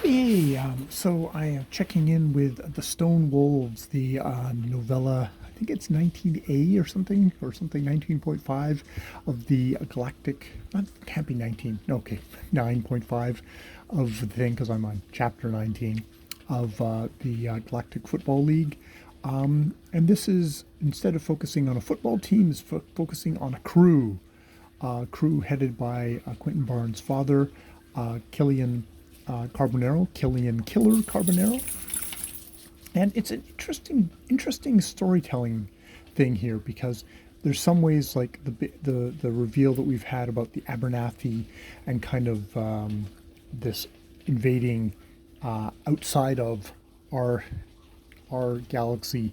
Hey, so I am checking in with the Stone Wolves, the novella. I think it's 19A or something 19.5 of the Galactic. Not can't be 19. Okay, 9.5 of the thing because I'm on chapter 19 of the Galactic Football League. And this is instead of focusing on a football team, is focusing on a crew headed by Quentin Barnes' father, Killian Carbonero, Killian Killer Carbonero, and it's an interesting storytelling thing here because there's some ways like the reveal that we've had about the Abernathy and kind of this invading outside of our our galaxy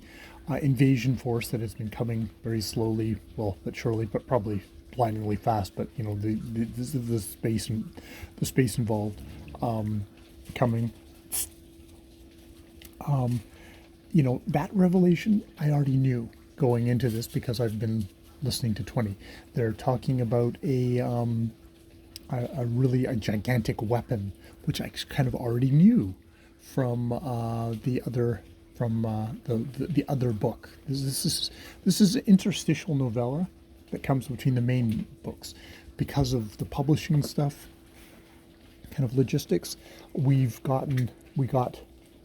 invasion force that has been coming very slowly, well, but surely, but probably blindingly fast. But you know, the space involved coming. You know, that revelation I already knew going into this because I've been listening to 20. They're talking about a really a gigantic weapon, which I kind of already knew from the other from the other book. This is an interstitial novella that comes between the main books because of the publishing stuff, kind of logistics. We got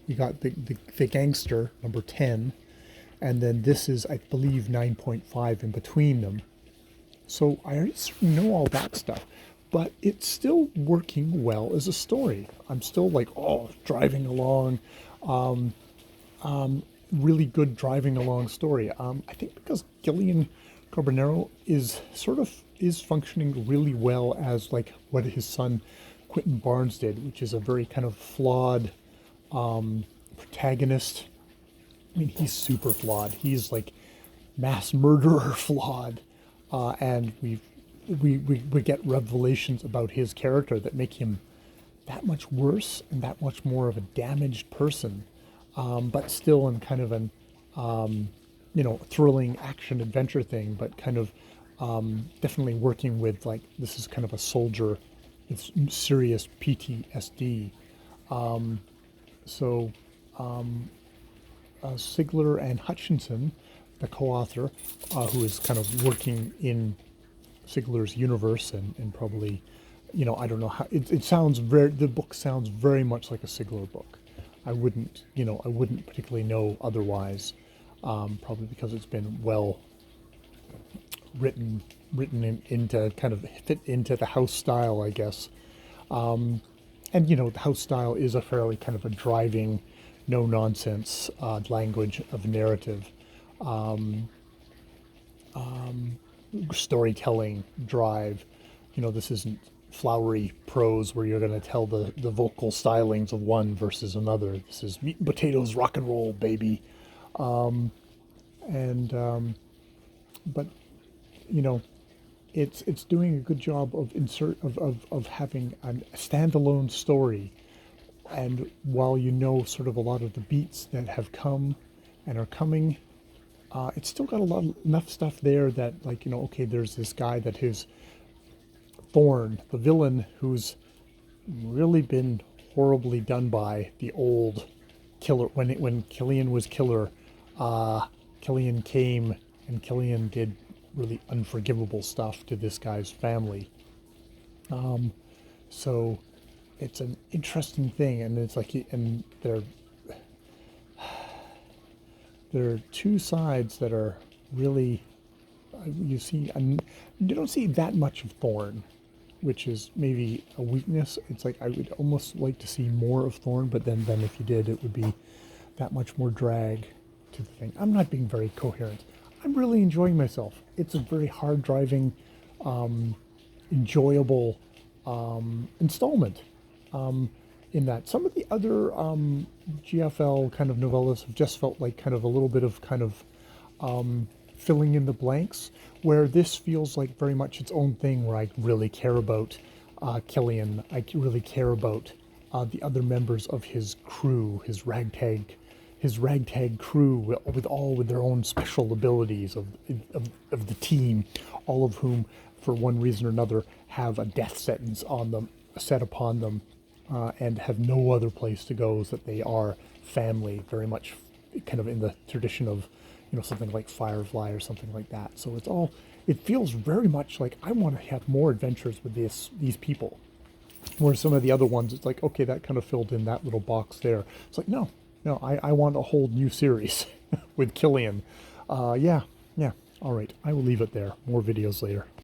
the gangster number 10, and then this is I believe 9.5 in between them. So I already sort of know all that stuff, but it's still working well as a story. I'm still like, oh, driving along, really good driving along story. I think because Gillian Carbonero is functioning really well as like what his son Quentin Barnes did, which is a very kind of flawed protagonist. I mean, he's super flawed. He's like mass murderer flawed, and we get revelations about his character that make him that much worse and that much more of a damaged person, but still in kind of an thrilling action adventure thing, but kind of definitely working with like this is kind of a soldier with serious PTSD. So Sigler and Hutchinson, the co-author, who is kind of working in Sigler's universe and probably, I don't know how it sounds the book sounds very much like a Sigler book. I wouldn't particularly know otherwise, probably because it's been well into kind of fit into the house style, I guess. And the house style is a fairly kind of a driving, no nonsense language of narrative, storytelling drive. This isn't flowery prose where you're going to tell the vocal stylings of one versus another. This is meat and potatoes, rock and roll, baby. And but you know, it's doing a good job of having a standalone story. And while sort of a lot of the beats that have come and are coming, it's still got enough stuff there that like okay, there's this guy that his Thorn, the villain, who's really been horribly done by the old killer when Killian was killer. Killian came and Killian did really unforgivable stuff to this guy's family. So it's an interesting thing, and it's like, and there are two sides that are really you see, and you don't see that much of Thorn, which is maybe a weakness. It's like I would almost like to see more of Thorn, but then if you did, it would be that much more drag to the thing. I'm not being very coherent. I'm really enjoying myself. It's a very hard driving, enjoyable installment. In that some of the other GFL kind of novellas have just felt like kind of a little bit of kind of filling in the blanks, where this feels like very much its own thing, where I really care about Killian. I really care about the other members of his crew, his ragtag crew, with their own special abilities of the team, all of whom, for one reason or another, have a death sentence on them, set upon them, and have no other place to go, so that they are family, very much kind of in the tradition of, something like Firefly or something like that. So it feels very much like I want to have more adventures with these people. Where some of the other ones, it's like, okay, that kind of filled in that little box there. It's like, no, no, I want a whole new series with Killian. Yeah, yeah. All right, I will leave it there. More videos later.